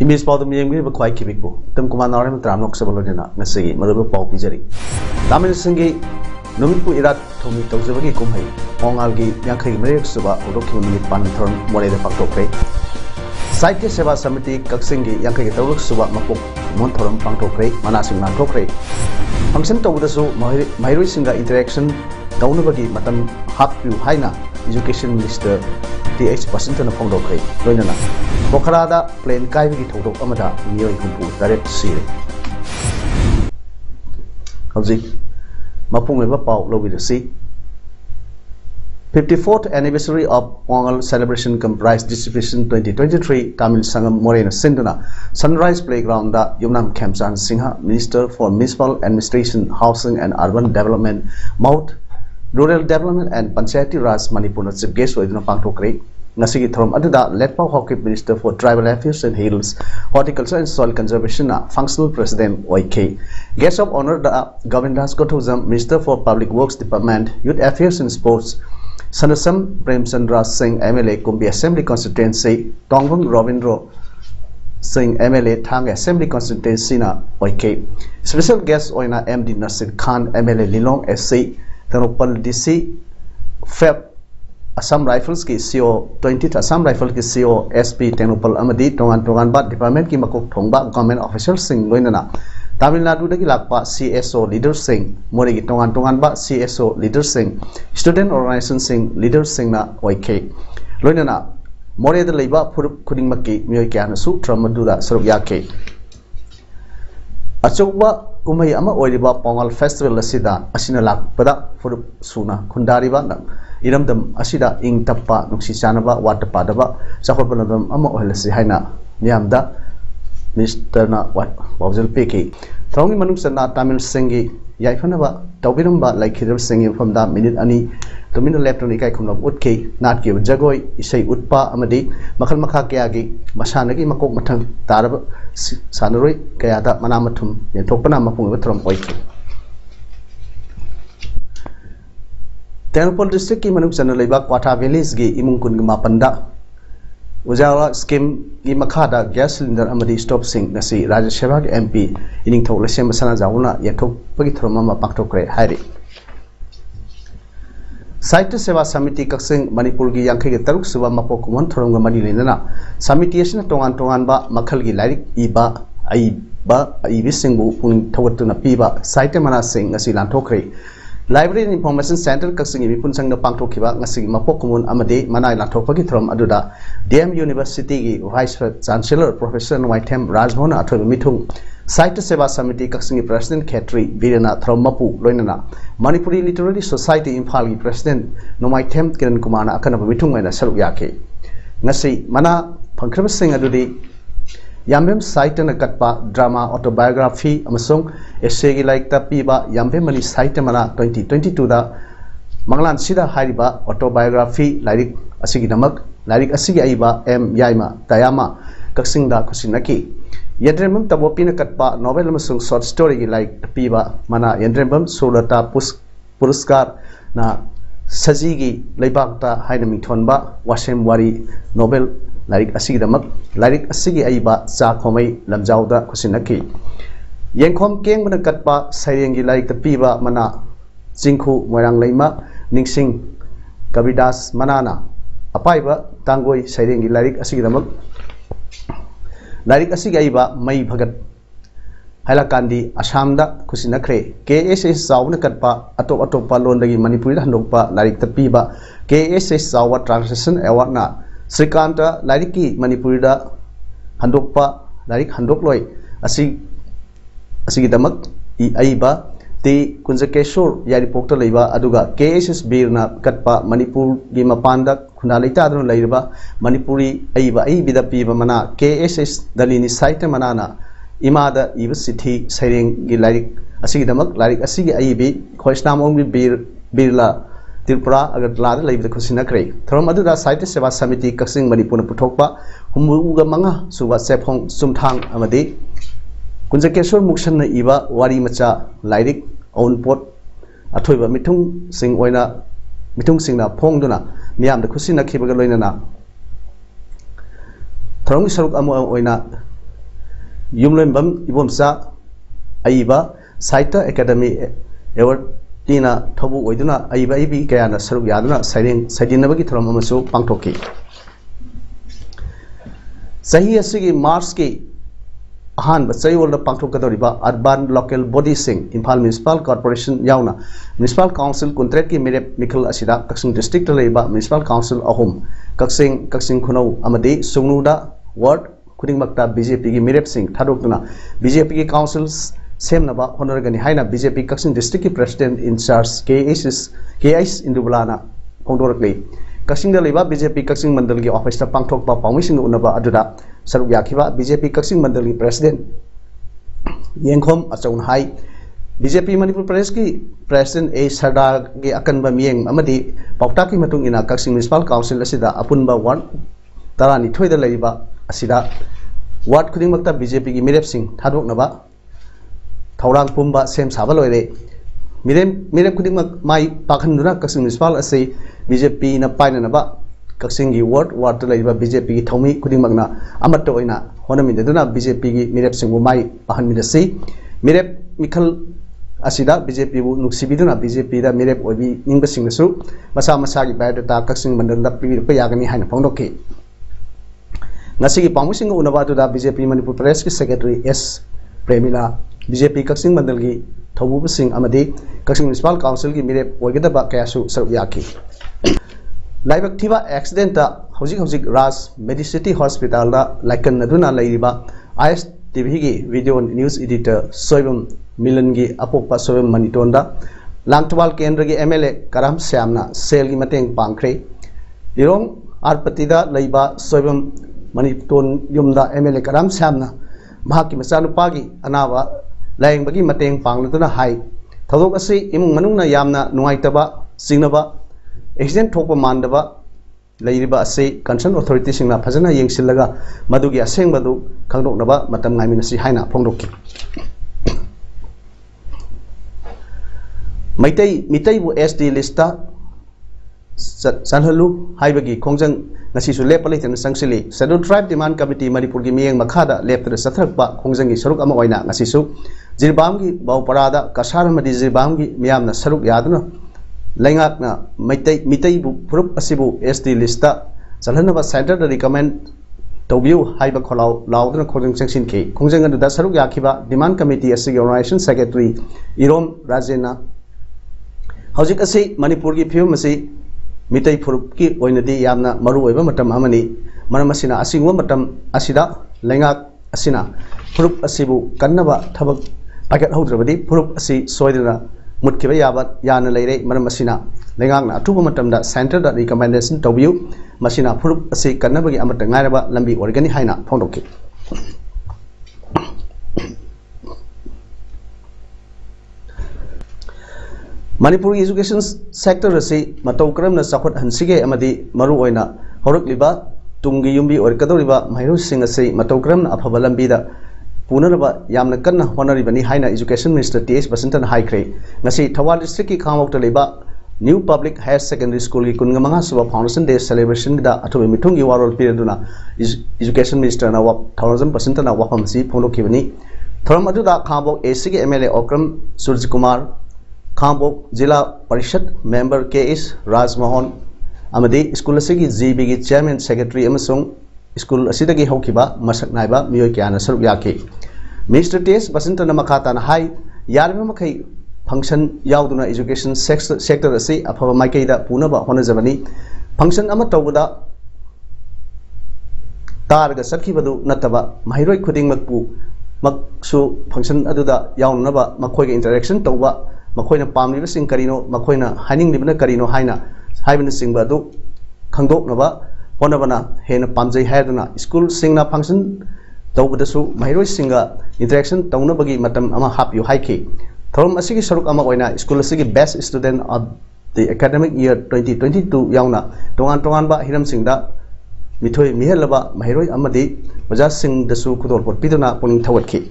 Image PAODAM yemgi ba khwai kibik bu tam kuma nawre ma tram nok sabalo dina ngasi marubu pau pijari Tamil singi numit pu irat thomi tawjabagi kumhai ongal gi yankhai merek suba urokhi minute pan thorn more de paktokre Saitya Seva Samiti Kaksingi yankhai tawluk suba mapuk mon thoram pangtokre manasing na tokre function tawdasu mairoi singa interaction taunabagi matam hapyu haina education minister TH Washington Pongdokre loinana Bokharada plane kaibigi thodok amada miyoi kumpu direct sire Hauzik mapung leba pau lobirasi 54th anniversary of Pongal celebration comprised distribution 2023 Tamil Sangam Morena Sinduna Sunrise Playground da Yumnam Kemsan Singha Minister for Municipal Administration Housing and Urban Development Mount Rural Development and Panchayati Raj Manipur Chief Guest Oiduna Pangtokre Nasigi Throm Aduda Letpau Hawkip Minister for Tribal Affairs and Hills Horticulture and Soil Conservation Functional President YK Guest of Honor da Govindas Kothuzam Minister for Public Works Department Youth Affairs and Sports Sanasam Premchandra Singh MLA Kumbi Assembly Constituency Tongbung Ravindra Singh MLA Thang Assembly Constituency na YK Special Guest Oina MD Nasir Khan MLA Lilong SC Tanopal DC FEP Assam Rifles ki CO 20th Assam Rifle ki CO SP Tenopal Amadi Tongan Bat Department ki Makok Thongba Government Official Singh Loinana Tamil Nadu dagi lakpa CSO Leader Singh Morigi Tongan Ba CSO Leader Singh Student Organization Singh Leader Singh na YK Loinana More da leiba Purup Kuding Maki Miyoi Kya Su Tramaduda Sarup Yake Achukba Kumai Ama Oiriba Pongal Festival Asida Asina Lakpada Purup Suna Kundariba Iramdam Asida Ing Tappa Nuksi Chanaba Watapadaba Sakopanadam Ama Oilasi Haina Niamda Mr. Na Wawzil Piki Throngi Manusana Tamil Singi Yaifanaba Taubiramba like Hidr singing from the minute ani Domino Leptonica Kumab Utke Natki Jagoi Isai Utpa Amadi Makal Makakiagi Masanagi Makok Matang Tarab Sanuri Kayada Manamatum Yatopana Mapung Vetrum Oiki Tenopol District Manusana Leba Quata Village Gi Imunkun Mapanda Ujala scheme gi makhada gas cylinder amadi stop sing nasi Rajya Sabha MP ining thok lesem masana jauna yathok pagi throma ma paktokre hairi Saitya Seva Samiti Kaksing Manipur gi yankhai ge taruk suba mapok mon thorong madi lenana samiti asina tongan ba makhal gi larik iba bisingbu pun thawatuna piba Saitya Mana Singh nasi lanthokre Library and Information Center Kaksing Mipun Sang Pangtokiba Nasi Mapokumun Amade Manai Latopaki from Aduda DM University Vice Chancellor Professor Waitem Rajbhona Atol Mitung Saitya Seva Samiti Kaksing President Khetri Virana Thromapu Loinana Manipuri Literary Society Imphal President Nomaitem Kiran Kumana Akanaba Mitung and Salu Yake Nasi Mana Pankram Singh Adudi Yambem Saitya Nakatpa Drama Autobiography Amasung Essay like the Piba Yambem Mani Saitya Mana 2022 da Manglan Sida Hariba Autobiography Lyric Asigi Namak Lyric Asigi Aiba M Yaima Tayama Kaksing da Kusinaki Yendremum Tabopina Katpa Novel Amasung Short Story like the Piba Mana Yendremum Solata Puruskar na Sajigi Leibakta Hainami Thonba Washem Wari Novel Lyric Asigi Damak Lyric Asigi Aiba Cha Khomai Lamjauda Kusinaki Yengkhom Keng Bana Katpa Sayengi Lyric the Piba Mana Jingkhu Moirang Leima Ningsing Kabidas Manana Apaiba Tangoi Sayengi Lyric Asigi Damak Lyric Asigi Aiba Mai Bhagat Hailakandi Ashamda Kusinakre KSS Zawna Katpa Atopa Londagi Manipuri Handokpa Lyric the Piba KSS Zawa Translation Award na Srikanta Lariki Manipurida Handokpa Larik Handokloi Asigi Damak Aiba T Kunjakeshur Yaripokta Laiba Aduga KSS Birna Katpa Manipur Gimapanda Kunalita Laiba Manipuri Aiba Aibida Piba Mana KSS Dalini Saitya Manana Imada Iba City Siring Gilarik Asigi Damak Larik Asigi Aibi Khoisnamong Birla Tirpura Agatla Laiba Kusinakre Throm Aduda Saitya Seva Samiti Kaksing Manipuna Putokpa Humuga Manga Suba Sephong Sumthang Amadi Kunjakeshur Mukshan Iba Wari Macha Lyric Own Pot Atoiba Mitung Sing Oina Mitung Singna Pongduna Miam the Kusina Kibagaloina Throm Saruk Amo Oina Yumlembam Ibomsa Aiba Saita Academy Award Tina Tobu Oiduna Aiba Ibi Gayana Saru Yaduna Sidinabaki Thramasu Pangtoki Sahi Asigi Marski Ahan but say all the Pangtokadoriba urban local body sing Impal Municipal Corporation Yauna Municipal Council Kuntreki Mirep Mikal Asida Kaksing District Leba Municipal Council Ahum Kaksing Kuno Amadi Sungnuda Ward Kuding Makta BJP Mirep Singh Thadokuna BJP Councils Same Naba Honoragani Haina BJP Kaksing District President in charge KIS Indubulana Pondorakli Kaksing Leba BJP Kaksing Mandalgi Office Pangtok Pamising Unaba Aduda Saruk Yakiba BJP Kaksing Mandalgi President Yengkhom Achaun Hai BJP Manipur President A Sardar Gi Akanba Mieng Amadi Pautaki Matung ina Kaksing Municipal Council Asida Apunba 1 Tarani Thoida Leba Asida Ward Kuding Makta BJP Mirep Singh Thadok Naba Taurang Pumba Sem Sabaloire Mirep Kuding Mai Pakhanduna Kaksing Municipal Asay BJP na Painanaba Kaksing Ward Leba BJP Thomi Kuding Magna Amato ina Honamiduna BJP Mirep Singh Mai Pahan Midasi Mirep Mikal Asida BJP Nuksibiduna BJP da Mirep Obi Ninga Singsu Masa Masagi Biodata Kaksing Mandala Payagani Hana Pondoki Nasigi Pamusing Unabatu da BJP Manipur Press Secretary S. Premila BJP Kaksing Mandalgi Thobu Singh Amadi Kaksing Municipal Council Gi Mirep Oigada Kayasu Saruyaki Laibak Thiba accident Hosik Ras Medicity Hospital da Laikan Naduna Laiba IS TV gi video news editor Soibam Milangi Apopa Soibam Manitonda Langtwal Kendra gi MLA Karam Syamna Sel gi Mateng Pangkre Dirong Arpatida Laiba Soibam Maniton Yumda MLA Karam Syamna Mahaki Masanupagi Anawa Laying Bagi Mateng Panglatuna Hai Tadok Asi Imung Manuna Yamna Nuaitaba Singnaba Accident Topa Mandaba Laiba Ase concerned authorities in Pazana Yang Silaga Madugi Aseng Madu Kangdok Naba Matam Naminasi Haina Pongdoki Mitaibu SD Lista Sanhalu Haibagi Kongjang Nasisu Lepalite and Sangsili Sadu Tribe Demand Committee Manipurgi Miang Makada left the Sathakba Kongjang Saruk Amawaina Nasisu Zirbamgi Bauparada Kasaramadi Zirbamgi Miamna Saruk Yaduna Langakna Mitaibu Purup Asibu SD Lista Salhanaba Center the recommend Tobu Haiba Kolau Loudon Koding Section K Kongjang and the Saruk Yakiba Demand Committee as Organization Secretary Irom Rajena Howzik Asi Manipurgi Pumasi Mitai Puruki Oinadi Yamna Maru Eva Matam Amani Manamasina Asingwa Matam Asida Langak Asina Purup Asibu Kanaba Tabak Packet Hodrabadi Purup Asi Soidana Mutkiba Yabat Yana Lere Manamasina Langana Tuba Matamda Center that recommendation Tobu Masina Purup Asi Kanabagi Amatangaraba Lambi Organi Haina Pondoki Manipur education sector asi matokram na sakot hansige amadi maru oina horok liba tungi yumbi or kadoriba mahiro sing asi matokram na aphabalambi da punaraba yamna kanna honaribani haina education minister TS Basantan haikre ngasi Thawal district ki khamok liba new public higher secondary school ki kunga manga suba foundation day celebration da athobe mithung gi warol piraduna education minister na wap 1000% na wapam si phono kibani thoram adu da khamok AC ki MLA Okram Surji Kumar Khambok Jila Parishad member KS Rajmohan Amadi school asigi GB gi chairman secretary amasung school asidagi hokiba masak naiba mioi kyana saruk yaki Mr. TS Basantana Makata na hai yarma makai function yauduna education sector asi aphaba maikaida punaba honajabani function ama tawda targa sakhibadu nataba mahiroi khuding makpu maksu function aduda yaunaba makoi ga interaction tawba Makoina Pamliba Sing Karino, Makoina Haning Libana Karino Haina, Haibin Sing Badu, Kangdok Nava, Ponavana, Hena Pamjay Hadana, School Singna Function, Tawadasu, Mahiro Singa, Interaction, Taunabagi Matam Ama Hap you Haiki. Thorum Asiki Saruk Amawaina, School Sigi Best Student of the academic year 2022 Yauna, Tongan Hiram Singda, Mitoi Mihelaba, Mahiro Amadi, Majas Sing the Su Kudor Pidona Puning Tawaki.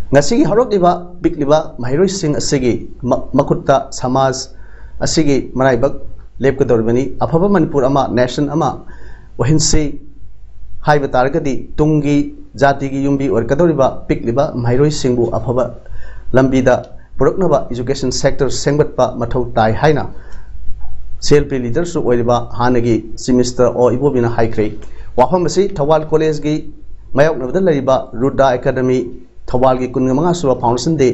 Ngasigi horok liba big liba mahiroi sing asigi makutta samaj asigi maraibak lepkadorbani afaba manipur ama nation ama wahinsi हाइब तारगदी तुंगी जाति की युम्बी ओरकदोरिबा पिकलिबा माइरोई सिंगबु अफबा लंबीदा पुरकनबा education sector सेंगबतपा मथौ ताई हाइना CLP leader सु ओइरिबा हानगी semester ओ इबोबिना हाइख्रे वाफम असि Thoubal college की मायोकनबदा लरिबा रुडा academy Thoubal की 15 सुबा फाउंडेशन डे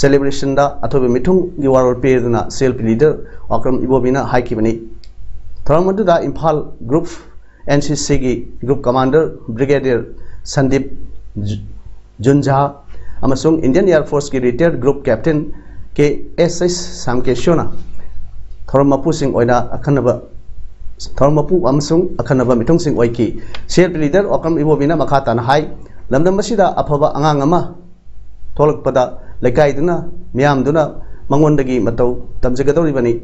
सेलिब्रेशन दा अथोबे मिथुंग की वारोल पेदना CLP लीडर वाक्रम इबोबिना हाइखिबनी थरमदुदा इम्फाल ग्रुप NCC की ग्रुप कमांडर ब्रिगेडियर संदीप जुंझा अमसुंग इंडियन एयरफोर्स की रिटायर्ड ग्रुप कैप्टन के SS सामकेशोना थरमपुसिंग ओइना अखनबा थरमपु अमसुंग अखनबा मिथुंगसिंग ओइकी CLP लीडर वाक्रम इबोबिना मखाताना हाई लमदम मसिदा अफबा अंगांग अमा थोलकपदा लेकाइदुना मियामदुना मंगोंदगी मतौ तमजगदौरिबनी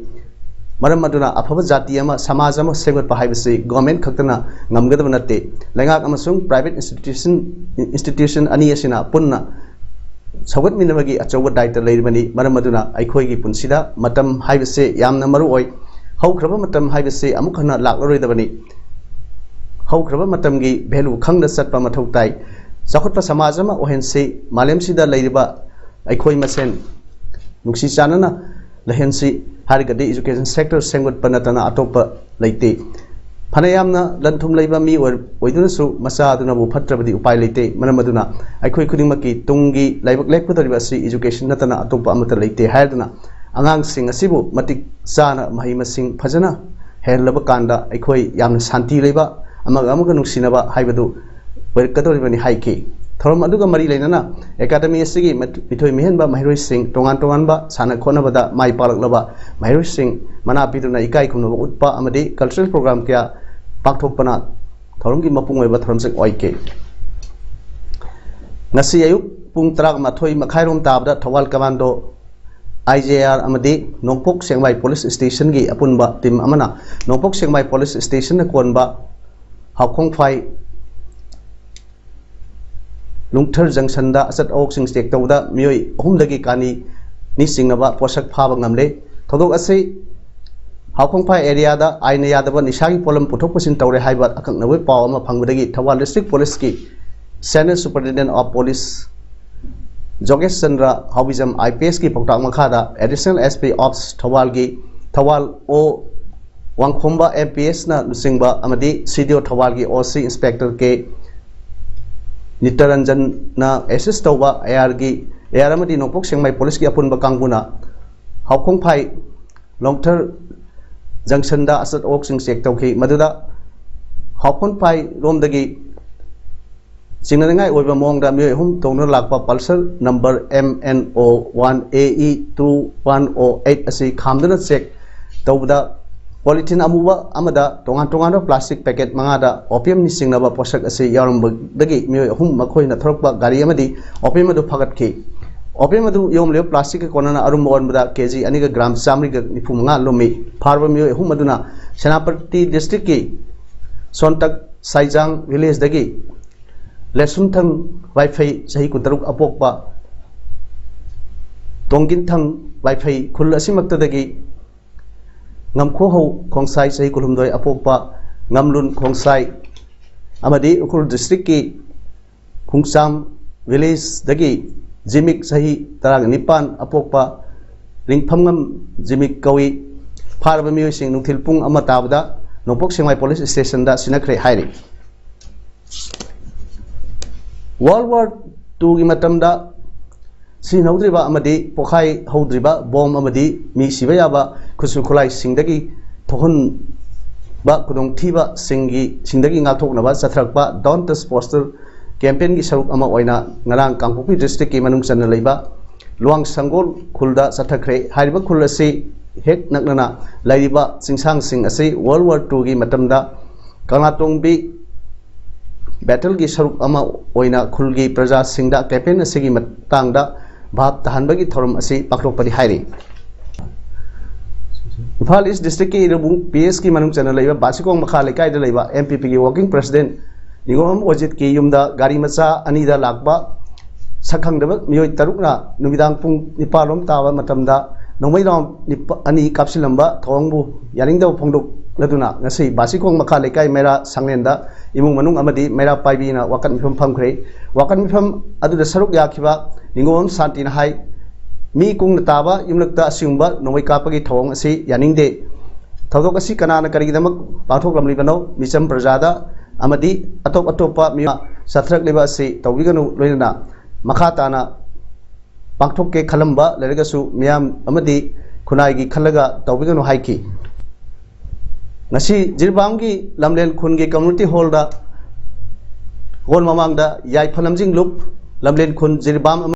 मरम अदुना अफब जाति अमा समाज अमा सेंगतपा हाइबसि गवर्नमेंट खक्तना ngamgadaba natte lengaak amasung private institution ani asina punna सौगत मिनबगी अचौब दायित्व लेरिबनी मरम अदुना अखोइगी पुनसिदा मतम हाइबसे यामना मरु ओइ हौख्रब मतम हाइबसे अमुक हना लाक्लरोइदबनी हौख्रब मतमगी भेलु खंगदा सत्पा मथौ ताई चखतपा समाज अमा ओहेनसे मालेमसिदा लेरिबा अखोइ मसेन नुक्सी चानना लहेनसी हारिगदे एजुकेशन सेक्टर सेंगत पनतना अतोप लेते फनयामना लंथुम लेबा मी ओइदुनसु मसादुनाबु फत्रबदी उपाय लेते मनमदुना अखोइ खुदिमकी तुंगी लाइबक लेकपदरिबा सि एजुकेशन नतना अतोप अमत लेते हायदना अंगांग सिंग असिबु मतिक चाना महिमसिंग फजना हेरलब कांदा अखोइ यामना शांति लेबा अमग अमग नुसिनबा हाइबदु वेरकदोरिबनी हाइके थरम अदुगा मरी लेनना एकेडमी एसगी मिथोइ मिहनबा महिरोइ सिंग तोंगान तोंगानबा साना खोनबदा माइ पालकलबा महिरोइ सिंग मना पिदुना इकाइ खुनबा उत्पा अमदि कल्चरल प्रोग्राम क्या पाकथोकपना थरमगी मपुंग ओइबा थरमसे ओइके ngasi ayuk pung 11 makhairom tabda thawal commando IJR amadi nongpok sengmai police station gi apunba team amana nongpok sengmai police station na konba hakhong phai lungthar junction da asat ok sing stek tawda mioi ahumdagi kani ni singnaba posak phaba ngamle thodok asai हाउखोंग फाइ area दा आइना Yadav निशागी pollen पुथोक पसिन तौरे हाइबा अकंगनबे पाव अमा फंगबदगी थवाल डिस्ट्रिक्ट पुलिस की सीनियर सुपरिटेंडेंट ऑफ पुलिस जोगेश चंद्र हाउबिजम IPS की पौटाक मखादा एडिशनल SP ऑफ्स थवाल की थवाल ओ वांगखोंबा MPS ना लुसिंगबा अमदी सीडीओ थवाल की OC इंस्पेक्टर के नितरंजन ना एसिस्ट तौबा AR अमदी नोपक सेंगमाई पुलिस की अपुनबा कांगुना हाउखोंग फाइ लॉन्गटर जंक्शन दा असत ओक सिंग चेक तौखी मदुदा हाउखोन फाइ रोमदगी सिंगनंगाई ओइबा मोंगदा मिय हुम तौन लाकपा पल्सर नंबर MNO 1AE 2108 असि खामदना चेक तौबदा पॉलिथीन अमुबा अमदा तोंगान तोंगान प्लास्टिक पैकेट मंगादा ओपियम नि सिंगनबा पोषक असि यारमबदगी मिय हुम मखोइना थरकपा गाड़ी अमदी ओपियम अदु फगतखी ओपियम अदु योमले प्लास्टिक के कोनना अरुम मोनबदा केजी अनिगा ग्राम 195 लोमी फारबा मिय हुम अदुना सेनापति डिस्ट्रिक्ट की सोनटक साइजांग विलेज दगी लेसुनथंग वाइफाई सही कुतरुक अपोकपा तोंगिनथंग वाइफाई खुल असिमक्तदगी ngamkhoho khongsai sahi kulumdoi apokpa ngamlun khongsai amadi ukur district ki khungsam village dagi jimik sahi tarang nipan apokpa ringphamngam jimik kawi pharba mioi sing nungthil pung ama tabda nopok sengmai police station da sinakre hairi World War II gi matamda si naudriba amadi pokhai haudriba bom amadi mi siba yaba खुसु खुलाई सिंगदगी थोहन बा खुदोंग थीबा सिंगी सिंगदगी ngathoknaba chathrakpa don't touch poster campaign gi saruk ama oina ngarang kangpopi district ki manung channa leiba luang sangol khulda chathakre hariba khul ase hek naknana laiba chingsang sing ase World War II gi matamda kangatongbi battle gi saruk ama oina khulgi praja singda campaign ase gi matangda bhab tahanbagi thorum ase paklokpadi hairi Imphal East District की इरबुंग PS की मनुंग channel लेबा बासिकोंग मखा लेकाय the लेबा MPP की working president निगोम ओजित की युमदा गाड़ी मचा अनीदा लाकबा सखंगदब मियोय तरुकना नुमिदांग पुंग निपालोम तावा मतमदा नोंमै राउंड अनि कापसिलंबा थोंगबु यानिंगदा फोंदोक laduna ngasi basikong makha lekai mera sanglenda imung manung amadi mera paibina wakan mifam phamkhre wakan mifam adu da saruk yakhiba ningom santi na hai mi kung taba yumlakta asingba nongoi kapagi thawong asi yaningde thawdok asi kanana karigidamak pathok lamlibano micham prajada amadi atop atopa mi sathrak leba asi tawbiganu loina makha tana पांथोक के खलम्बा लेरगसु मियाम अमदी खुनाई की खलगा तौबिगनु हाइकी नसी जिरबाम की लमलेन खुन की community hall दा hall ममांग दा याई फलमजिंग loop लमलेन खुन जिरबाम